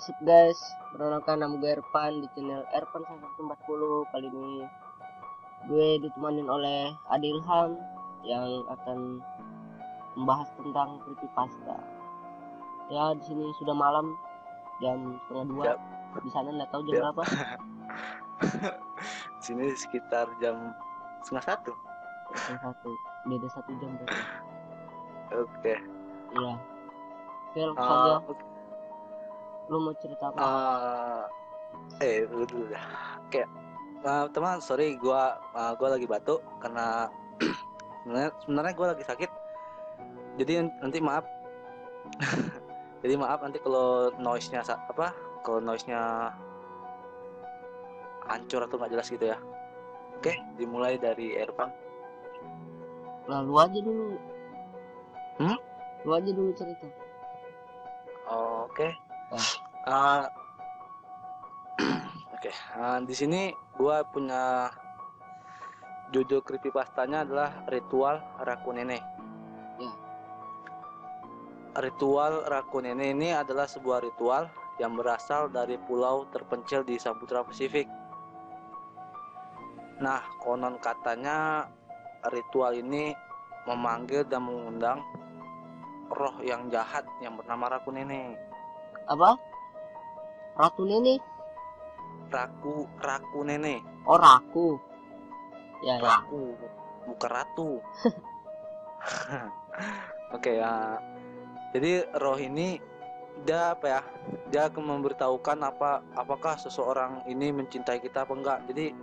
Sip guys, perkenalkan nama gue Erpan di channel Erpan 140. Kali ini gue ditemanin oleh Adi Ilham yang akan membahas tentang creepypasta. Ya, di sini sudah malam, jam setengah dua. Siap. Di sana nggak tahu jam Siap. berapa. Sini sekitar jam setengah satu. Jam satu, beda 1 jam berarti. Oke. Iya. Oke, langsung aja. Oke. Lu mau cerita apa? Lu dulu dah. Oke. Teman, sorry gua lagi batuk karena sebenarnya gua lagi sakit. Jadi nanti maaf. Jadi maaf nanti kalau noise-nya kalau noise-nya hancur atau nggak jelas gitu ya. Oke, dimulai dari Erpan. Lalu aja dulu. Lu aja dulu cerita. Oke. Ya. Oke. Di sini gua punya judul creepypastanya adalah Ritual Rakunene. Ya. Ritual Rakunene ini adalah sebuah ritual yang berasal dari pulau terpencil di Samudra Pasifik. Nah, konon katanya ritual ini memanggil dan mengundang roh yang jahat yang bernama Rakunene. Apa? Ratu Nene? Rakunene. Oh, Raku. Ya, ya. Raku, bukan ratu. Oke, jadi roh ini dia dia akan memberitahukan apakah seseorang ini mencintai kita apa enggak. Jadi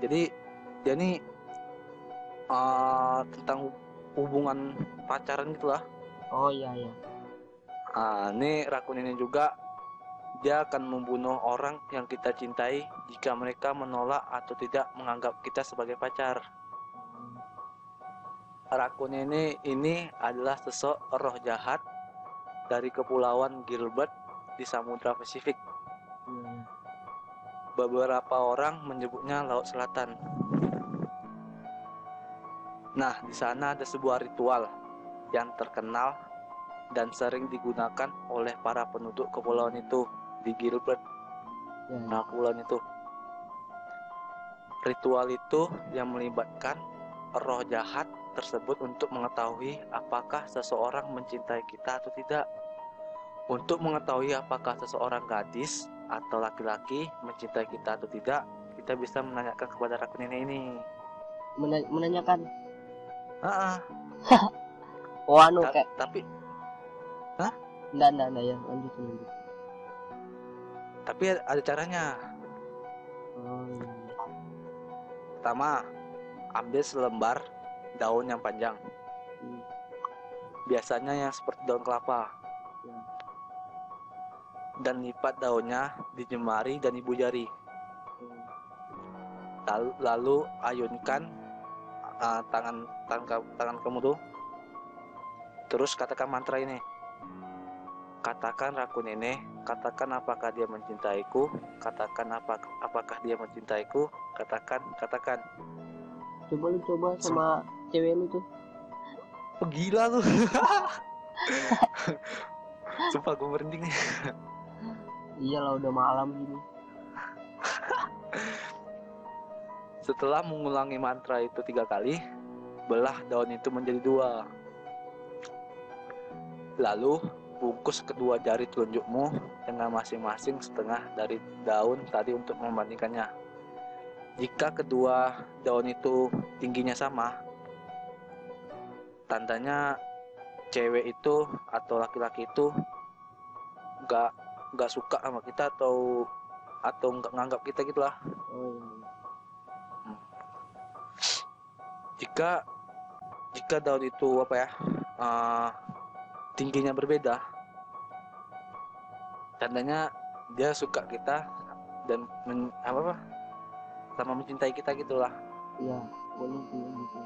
jadi dia nih tentang hubungan pacaran gitulah. Oh, iya, iya. Ini rakun ini juga dia akan membunuh orang yang kita cintai jika mereka menolak atau tidak menganggap kita sebagai pacar. Rakun ini adalah sosok roh jahat dari kepulauan Gilbert di Samudra Pasifik. Beberapa orang menyebutnya Laut Selatan. Nah, di sana ada sebuah ritual yang terkenal dan sering digunakan oleh para penduduk kepulauan itu di Gilbert. Nah, kepulauan itu. Ritual itu yang melibatkan roh jahat tersebut untuk mengetahui apakah seseorang mencintai kita atau tidak. Untuk mengetahui apakah seseorang gadis atau laki-laki mencintai kita atau tidak, kita bisa menanyakan kepada rakun ini. Menanyakan. Oh, kayak. Tapi, Enggak ya, lanjut. Tapi ada caranya. Pertama, ambil selembar daun yang panjang. Biasanya yang seperti daun kelapa. Dan lipat daunnya di jemari dan ibu jari. Lalu ayunkan tangan kamu tuh. Terus katakan mantra ini. Katakan rakun ini, katakan apakah dia mencintaiku, katakan apakah dia mencintaiku, katakan. Coba sama cewek lu tuh. Oh, gila lu. Sumpah gue merinding nih. Iyalah udah malam gini. Setelah mengulangi mantra itu 3 kali, belah daun itu menjadi 2. Lalu bungkus kedua jari telunjukmu dengan masing-masing setengah dari daun tadi untuk membandingkannya. Jika kedua daun itu tingginya sama, tandanya cewek itu atau laki-laki itu nggak suka sama kita atau nggak nganggap kita gitulah. Jika daun itu tingginya berbeda, tandanya dia suka kita dan sama mencintai kita gitulah. Iya, boleh gitu.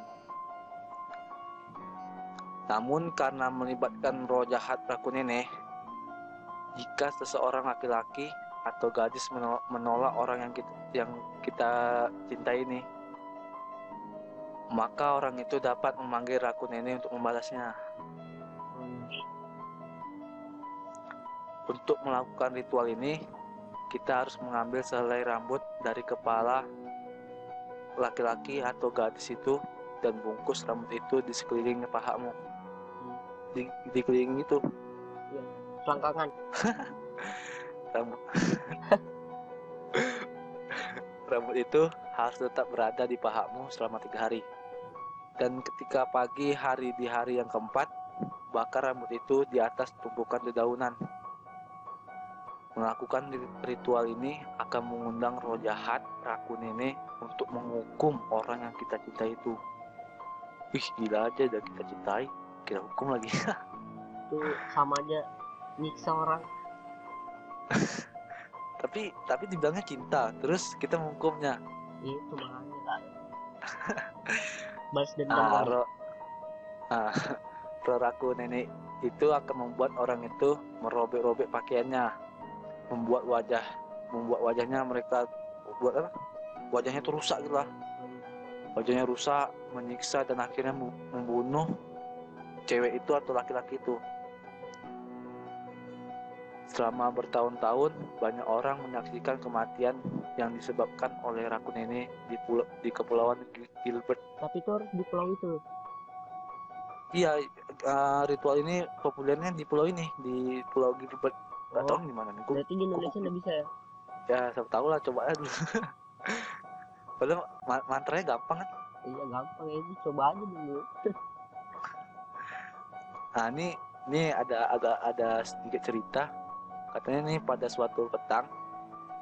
Namun karena melibatkan roh jahat rakun nenek, jika seseorang laki-laki atau gadis menolak orang yang kita cintai ini, maka orang itu dapat memanggil rakun nenek untuk membalasnya. Untuk melakukan ritual ini, kita harus mengambil sehelai rambut dari kepala laki-laki atau gadis itu dan bungkus rambut itu di sekeliling pahamu. Dikelilingi itu Iya. Selangkangan. rambut rambut itu harus tetap berada di pahamu selama 3 hari. Dan ketika pagi hari di hari yang keempat, bakar rambut itu di atas tumpukan dedaunan. Melakukan ritual ini akan mengundang roh jahat Raku Nenek untuk menghukum orang yang kita cintai itu. Wih, gila aja, udah kita cintai, kita hukum lagi. Itu sama aja nyiksa orang. tapi dibilangnya cinta, terus kita menghukumnya. Itu makanya kan. Balas dendam Ah, orang. roh Raku Nenek itu akan membuat orang itu merobek-robek pakaiannya, membuat wajahnya mereka buat apa? Wajahnya itu rusak gitu lah. Wajahnya rusak, menyiksa dan akhirnya membunuh cewek itu atau laki-laki itu. Selama bertahun-tahun, banyak orang menyaksikan kematian yang disebabkan oleh Raku Nenek di kepulauan Gilbert. Tapi itu harus di pulau itu. Iya, ritual ini populernya di pulau ini, di Pulau Gilbert. Gak Oh, tahu di mana nih. berarti di Indonesia nggak bisa ya? Ya, siapa tahu lah, coba aja dulu. Padahal mantranya gampang kan. Iya gampang ya, coba aja dulu. Nah, ini ada sedikit cerita. Katanya nih pada suatu petang,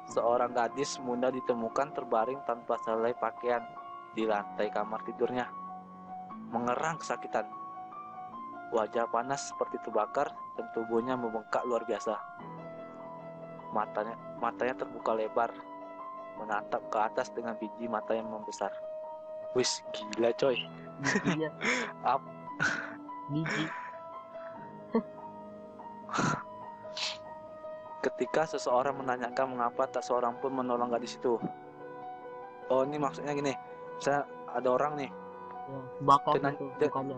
seorang gadis muda ditemukan terbaring tanpa selai pakaian di lantai kamar tidurnya. Mengerang kesakitan. Wajah panas seperti terbakar dan tubuhnya membengkak luar biasa. Matanya terbuka lebar, menatap ke atas dengan biji mata yang membesar. Wis, gila coy. Bijinya. Biji. Ketika seseorang menanyakan mengapa tak seorang pun menolong gadis itu. Oh, ini maksudnya gini. Misalnya ada orang nih. Ya, bakar Dia itu dia- mukanya.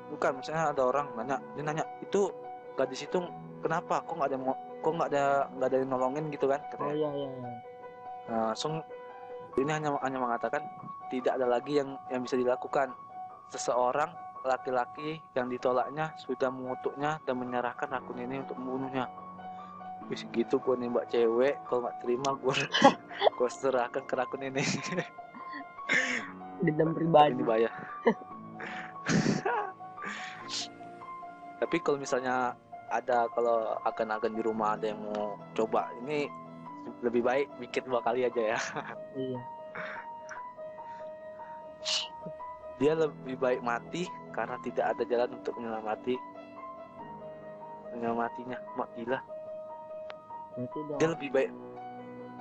Bukan, misalnya ada orang dia nanya, itu gadis itu kenapa? Kok nggak ada yang nolongin gitu kan? Oh Katanya. iya iya iya. Nah, langsung ini hanya mengatakan tidak ada lagi yang bisa dilakukan. Seseorang laki-laki yang ditolaknya sudah mengutuknya dan menyerahkan Raku Nenek untuk membunuhnya. Wis gitu gue nembak cewek, kalau nggak terima gue serahkan ke Raku Nenek. Dendam Ini pribadi. bahaya. Tapi kalau misalnya kalau akan di rumah ada yang mau coba, ini lebih baik bikin 2 kali aja ya. Iya. Dia lebih baik mati karena tidak ada jalan untuk menyelamatnya. Mak gila. Berarti udah.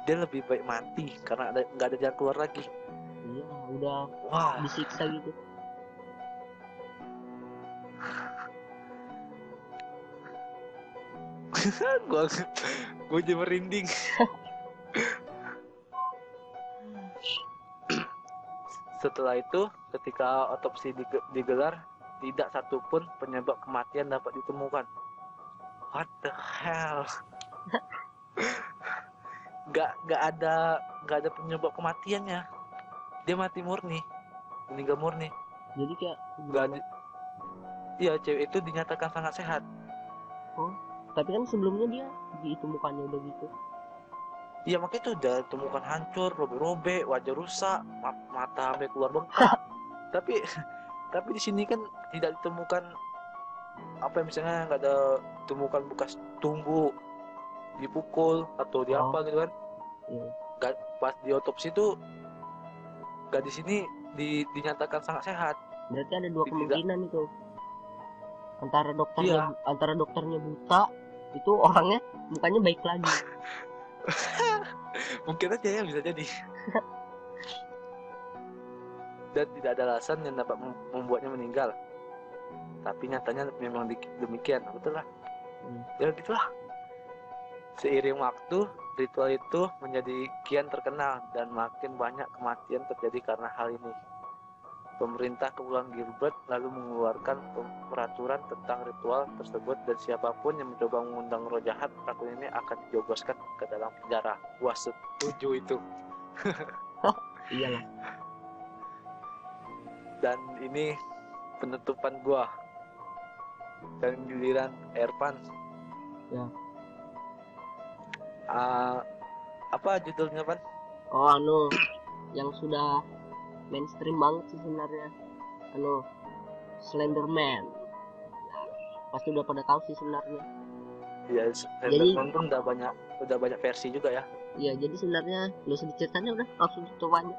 Dia lebih baik mati karena nggak ada jalan keluar lagi. Iya, udah Wah, disiksa gitu. gue jadi merinding. Setelah itu, ketika otopsi digelar, tidak satupun penyebab kematian dapat ditemukan. What the hell? Gak ada penyebab kematiannya. Dia mati murni, meninggal murni. Jadi kayak Iya, cewek itu dinyatakan sangat sehat. oh, tapi kan sebelumnya dia ditemukannya udah gitu. Iya, makanya itu udah ditemukan hancur, robek-robek, wajah rusak, mata sampai keluar bengkak. tapi di sini kan tidak ditemukan apa misalnya, nggak ada ditemukan bekas tumbuk dipukul atau di apa gitu kan. Iya. Pas di otopsi tuh gadis ini dinyatakan sangat sehat. Berarti ada dua kemungkinan itu. Antara dokternya buta, itu orangnya mukanya baik lagi. Mungkin aja ya, bisa jadi. Dan tidak ada alasan yang dapat membuatnya meninggal. Tapi nyatanya memang demikian, betul lah. Ya gitulah. Seiring waktu, ritual itu menjadi kian terkenal dan makin banyak kematian terjadi karena hal ini. Pemerintah Kepulauan Gilbert lalu mengeluarkan peraturan tentang ritual tersebut dan siapapun yang mencoba mengundang roh jahat akun ini akan dijebloskan ke dalam penjara. Wah, setuju itu. Iyalah. Dan ini penutupan gua. Dan giliran Ervan. Ya. Apa judulnya, Pan? Oh, yang sudah mainstream banget sih sebenarnya, Slenderman. Nah, pasti udah pada tahu sih sebenarnya. Ya, Slenderman pun udah banyak versi juga ya. Iya, jadi sebenarnya lu sedih ceritanya udah langsung coba aja.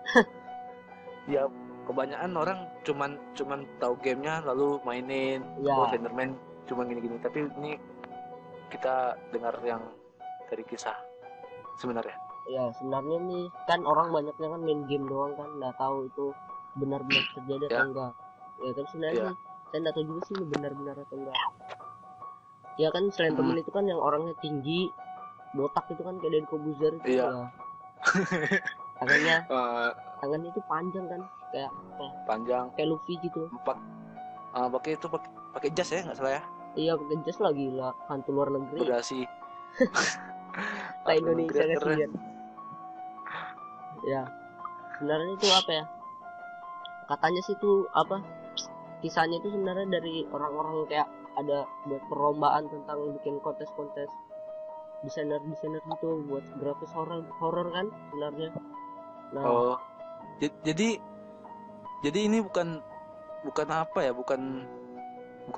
Ya, kebanyakan orang cuman tahu gamenya lalu mainin. Ya. Oh, Slenderman cuma gini-gini, tapi ini kita dengar yang dari kisah sebenarnya. Ya, sebenarnya nih kan orang banyaknya kan main game doang kan, nggak tahu itu benar-benar terjadi atau enggak. Ya kan sebenarnya sih saya nggak tahu juga sih ini benar-benar atau enggak. Ya kan Slenderman itu kan yang orangnya tinggi, botak itu kan kayak Deddy Corbuzier itu ya. Tangannya itu panjang kan, kayak panjang kayak Luffy gitu. Pakai jas ya, nggak salah ya. Iya, pakai jas lah, gila, hantu luar negeri. Bagasi. Indonesia kasihan. Ya, sebenarnya itu apa ya? Katanya sih itu apa? Kisahnya itu sebenarnya dari orang-orang kayak ada buat perlombaan tentang bikin kontes-kontes desainer gitu buat grafis horor kan sebenarnya. Nah, jadi ini bukan apa ya, bukan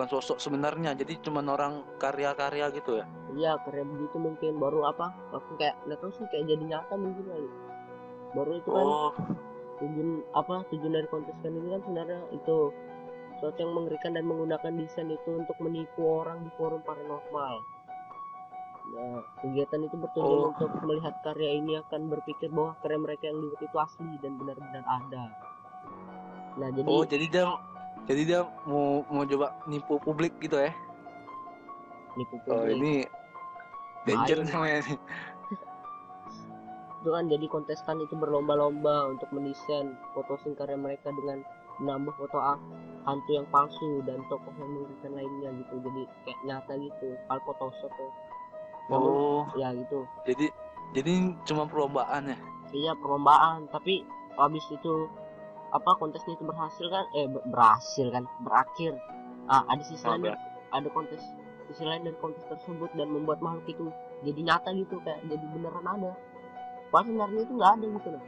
sosok sebenarnya, jadi cuma orang karya gitu ya. Iya, karya begitu mungkin, baru apa langsung kayak nggak tahu sih, kayak jadi nyata mungkin kali. Baru itu kan tujuan dari kontes kan ini kan sebenarnya itu sesuatu yang mengerikan dan menggunakan desain itu untuk menipu orang di forum paranormal. Nah, kegiatan itu bertujuan untuk melihat karya ini akan berpikir bahwa karya mereka yang dibuat itu asli dan benar-benar ada. Nah, jadi dia mau coba nipu publik gitu ya. Nipu publik. Ini danger namanya nih. Itu kan jadi kontestan itu berlomba-lomba untuk mendesain foto karya mereka dengan menambah foto hantu yang palsu dan tokoh yang mengerikan lainnya gitu, jadi kayak nyata gitu, hal Photoshop ya. Namun, ya gitu. Jadi cuma perlombaan ya? Iya, perlombaan, tapi habis itu kontesnya itu berakhir. Ada sisi lain, ada kontes sisi lain dari kontes tersebut dan membuat makhluk itu jadi nyata gitu, kayak jadi beneran ada. Padahal sebenarnya itu nggak ada gitu loh.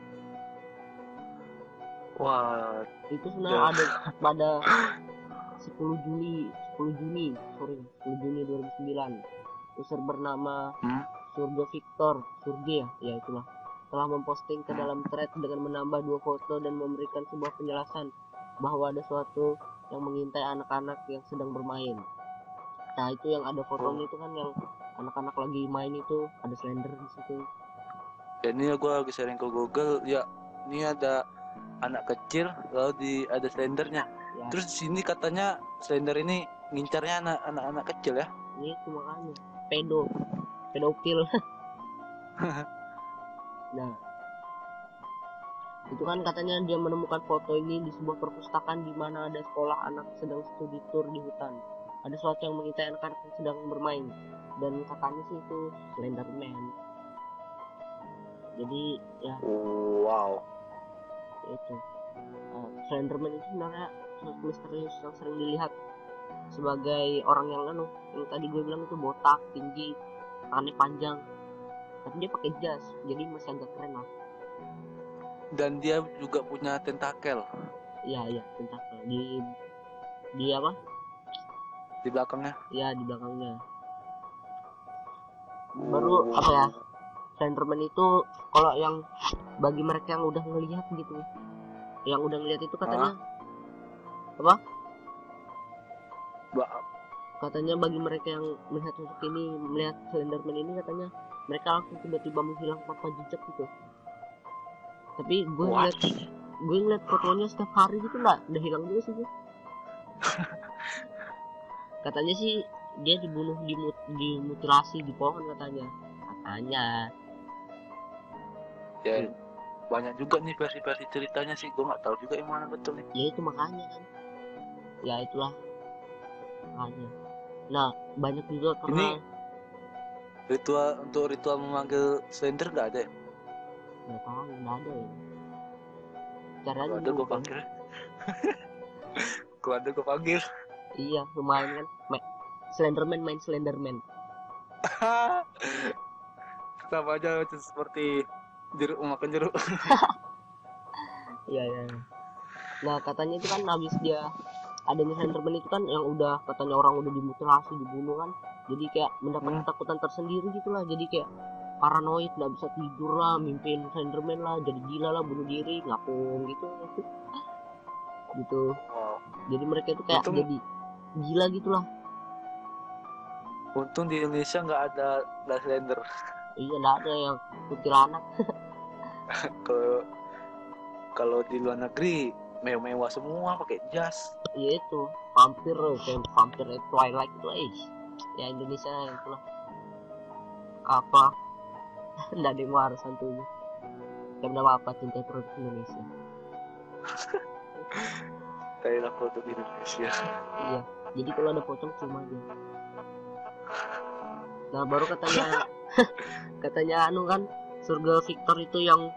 Wah, itu sebenarnya ada pada 10 Juni 2009. User bernama Surga Victor Surge ya itulah, telah memposting ke dalam thread dengan menambah 2 foto dan memberikan sebuah penjelasan bahwa ada sesuatu yang mengintai anak-anak yang sedang bermain. Nah, itu yang ada fotonya itu kan yang anak-anak lagi main itu ada Slender di situ. Dan ini gue lagi sharing ke Google ya, ini ada anak kecil lalu ada Slendernya ya. Terus di sini katanya Slender ini ngincarnya anak-anak kecil ya. Ini itu makanya pedofil. Nah, itu kan katanya dia menemukan foto ini di sebuah perpustakaan di mana ada sekolah anak sedang studi tour di hutan. Ada sesuatu yang mengintai anak-anak yang sedang bermain, dan katanya sih itu Slenderman. Jadi ya, wow, itu Slenderman itu sebenarnya sosok misterius yang sering dilihat sebagai orang yang tadi gue bilang itu botak, tinggi, tangannya panjang, tapi dia pakai jas, jadi masih agak keren lah. Dan dia juga punya tentakel. Iya, tentakel di apa? Di belakangnya. Iya, di belakangnya. Baru apa ya? Slenderman itu kalau yang bagi mereka yang udah ngelihat gitu, yang udah ngelihat itu katanya apa? Katanya bagi mereka yang melihat sosok ini, melihat Slenderman ini, katanya mereka langsung tiba-tiba menghilang tanpa jejak gitu. Tapi gue ngeliat fotonya setiap hari gitu, udah hilang juga sih. Katanya sih dia dibunuh, dimutilasi di pohon katanya. Ya, banyak juga nih versi-versi ceritanya sih, gue nggak tahu juga yang mana betul nih. Ya itu makanya kan, ya itulah makanya. Nah banyak juga karena Ritual memanggil Slender nggak ada ya? nggak tahu, nggak ada ya, caranya Kalau ada gue Google. panggil. Kalau ada gue panggil. Iya lumayan kan, Slenderman main Slenderman. Sama aja seperti jeruk makan jeruk. Iya iya. Nah katanya itu kan habis dia adanya Slenderman itu kan yang udah katanya orang udah dimutilasi, dibunuh kan, jadi kayak mendapat ketakutan tersendiri gitulah, jadi kayak paranoid, nggak bisa tidur lah, mimpiin Slenderman lah, jadi gila lah, bunuh diri, ngapung gitu gitu. Jadi mereka itu kayak jadi gila gitulah. Untung di Indonesia nggak ada Slender. Iya nggak ada yang kuntilanak. Kalau di luar negeri mewah-mewah semua pakai jas. Iya itu vampir, kayak vampir Twilight itu ya Indonesia itulah apa. Nggak ada yang waras santunya, karena apa cinta produk Indonesia. Kayak produk Indonesia. Iya jadi kalau ada pocong cuma aja. Nah baru katanya anu kan, surga Victor itu yang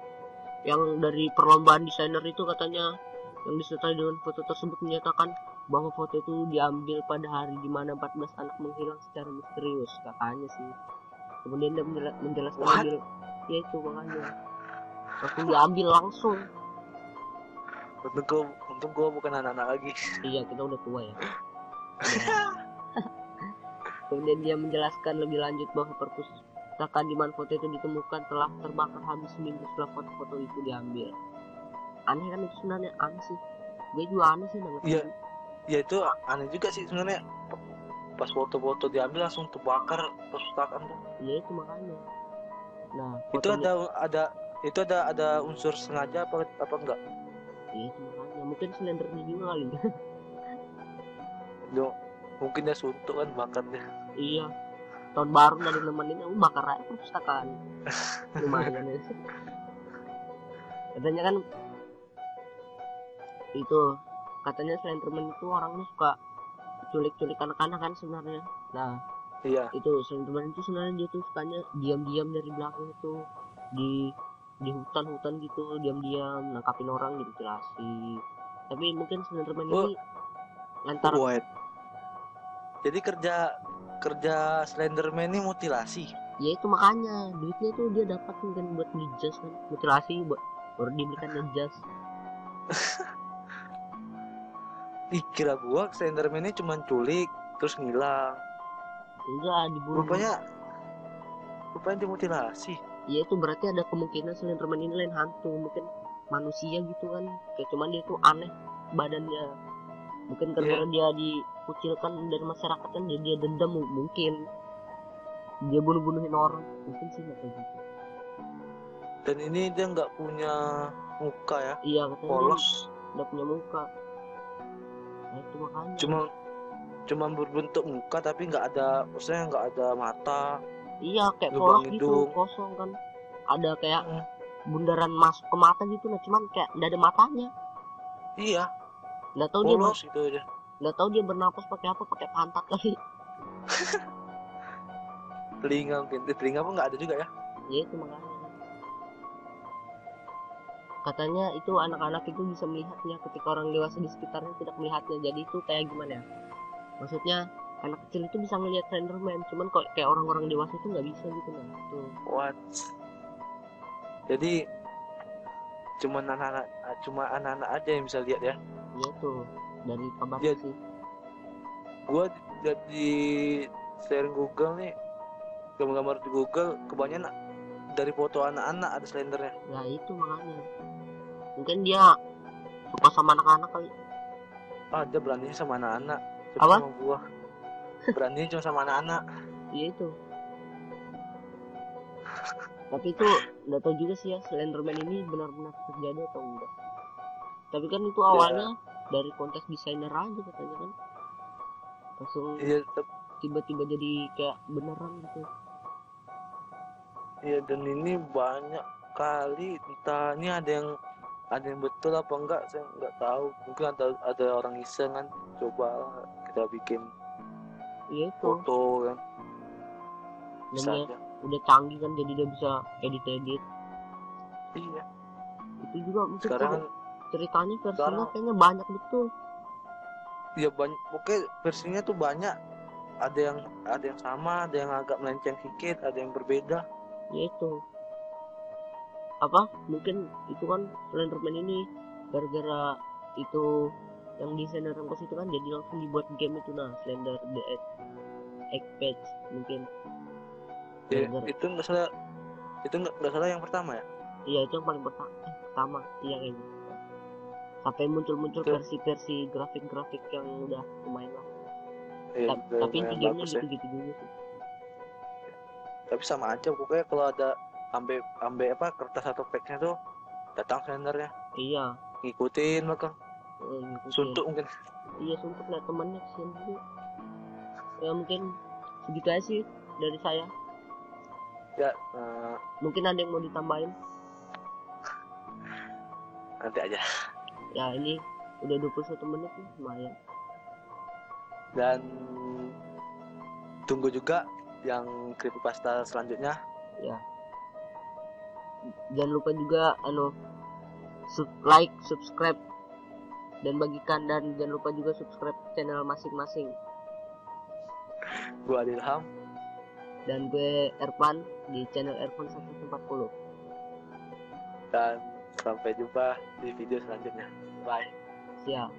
dari perlombaan desainer itu katanya, yang disertai dengan foto tersebut menyatakan bahwa foto itu diambil pada hari di mana 14 anak menghilang secara misterius katanya sih. Kemudian dia menjelaskan lagi, ya itu makanya langsung diambil langsung. Untung gue bukan anak-anak lagi. Iya kita udah tua ya. Kemudian dia menjelaskan lebih lanjut bahwa perpustakaan di mana foto itu ditemukan telah terbakar habis seminggu setelah foto-foto itu diambil. Aneh kan itu sebenarnya, aneh sih. Gue juga aneh sih banget. Iya, ya itu aneh juga sih sebenarnya. Pas foto-foto diambil langsung terbakar perpustakaan tuh. Iya itu makanya. Nah itu ada unsur sengaja apa enggak? Iya itu makanya, mungkin Slendernya juga kali. Mungkin dia suntuk kan bakarnya. Iya tahun baru dari nemenin bakar aja perpustakaan. Lumayan ya. Katanya kan itu, katanya Slenderman itu orangnya suka culik anak-anak kan sebenarnya. Nah iya, itu Slenderman itu sebenarnya dia tuh sukanya diam-diam dari belakang itu di hutan gitu, diam-diam nangkapin orang, dimutilasi. Tapi mungkin Slenderman ini lantar. Jadi kerja Slenderman ini mutilasi. Ya itu makanya duitnya itu dia dapat kan buat beli jas kan, mutilasi baru dibelikan jas. Kira gua Slenderman ini cuma culik terus ngilang. Enggak, dibunuh. Rupanya dimutilasi. Ya itu berarti ada kemungkinan Slenderman ini lain hantu, mungkin manusia gitu kan, kayak cuman dia tuh aneh badannya, mungkin karena dia dikucilkan dari masyarakat kan, dia dendam, mungkin dia bunuhin orang, mungkin sih kayak gitu. Dan ini dia nggak punya muka ya? Iya katanya polos, nggak punya muka. Nah itu makanya cuma berbentuk muka tapi nggak ada, maksudnya nggak ada mata. Iya kayak polos gitu, kosong kan, ada kayak bundaran masuk ke mata gitu, nah cuman kayak nggak ada matanya. Iya, nggak tahu polos dia itu aja. Nggak tahu dia bernapas pakai apa, pakai pantat kali. Telinga pun nggak ada juga ya. Ya itu makanya katanya itu anak-anak itu bisa melihatnya ketika orang dewasa di sekitarnya tidak melihatnya. Jadi itu kayak gimana ya, maksudnya anak kecil itu bisa ngelihat Slenderman, cuman kok kayak orang-orang dewasa itu nggak bisa gitu kan. Tuh. What? Jadi cuma anak-anak aja yang bisa lihat ya? Iya tuh dari kabarnya sih. Gua jadi sharing Google nih, gambar-gambar di Google kebanyakan dari foto anak-anak ada Slendernya. Ya itu makanya mungkin dia suka sama anak-anak kali. Dia beraninya sama anak-anak. Apa? Sama gua beraninya cuma sama anak-anak. Iya itu. Tapi itu nggak tahu juga sih ya, Slenderman ini benar-benar terjadi atau enggak. Tapi kan itu awalnya dari kontes desainer aja katanya kan, langsung tiba-tiba jadi kayak beneran gitu. Iya, dan ini banyak kali, entah ini ada yang betul apa enggak, saya nggak tahu. Mungkin ada orang iseng kan, coba kita bikin Iya itu foto kan, bisa namanya aja. udah canggih kan, jadi dia bisa edit Iya, itu juga. Mungkin sekarang kalau kan ceritanya versinya sekarang kayaknya banyak betul. ya banyak, oke, versinya tuh banyak. Ada yang sama, ada yang agak melenceng sedikit, ada yang berbeda. Ya itu apa, mungkin itu kan Slenderman ini gara-gara itu yang desainer Rangkos itu kan, jadi langsung dibuat game itu, nah Slender the Egg Patch mungkin Ya, gara-gara. itu nggak salah yang pertama ya. Iya itu yang paling pertama, iya kayaknya. Sampai muncul-muncul Itu versi-versi grafik-grafik yang udah lumayan lah. udah Tapi inti lumayan gamenya bagus ya. gitu-gitu dulu sih. Tapi sama aja pokoknya, kalau ada ambil ambil apa kertas atau packnya tuh, datang sendernya, Iya, ngikutin belakang, ngikutin. suntuk mungkin. Iya suntuk liat temannya kesian dulu. Ya mungkin segitu aja sih dari saya. Ya, Mungkin ada yang mau ditambahin? nanti aja. Ya ini udah 21 menit nih, lumayan. Dan tunggu juga yang creepypasta selanjutnya. Ya jangan lupa juga like, subscribe, dan bagikan, dan jangan lupa juga subscribe channel masing-masing. Gua Adilham, Dan gue Erpan di channel Erpan 140. dan sampai jumpa di video selanjutnya. Bye. Siap.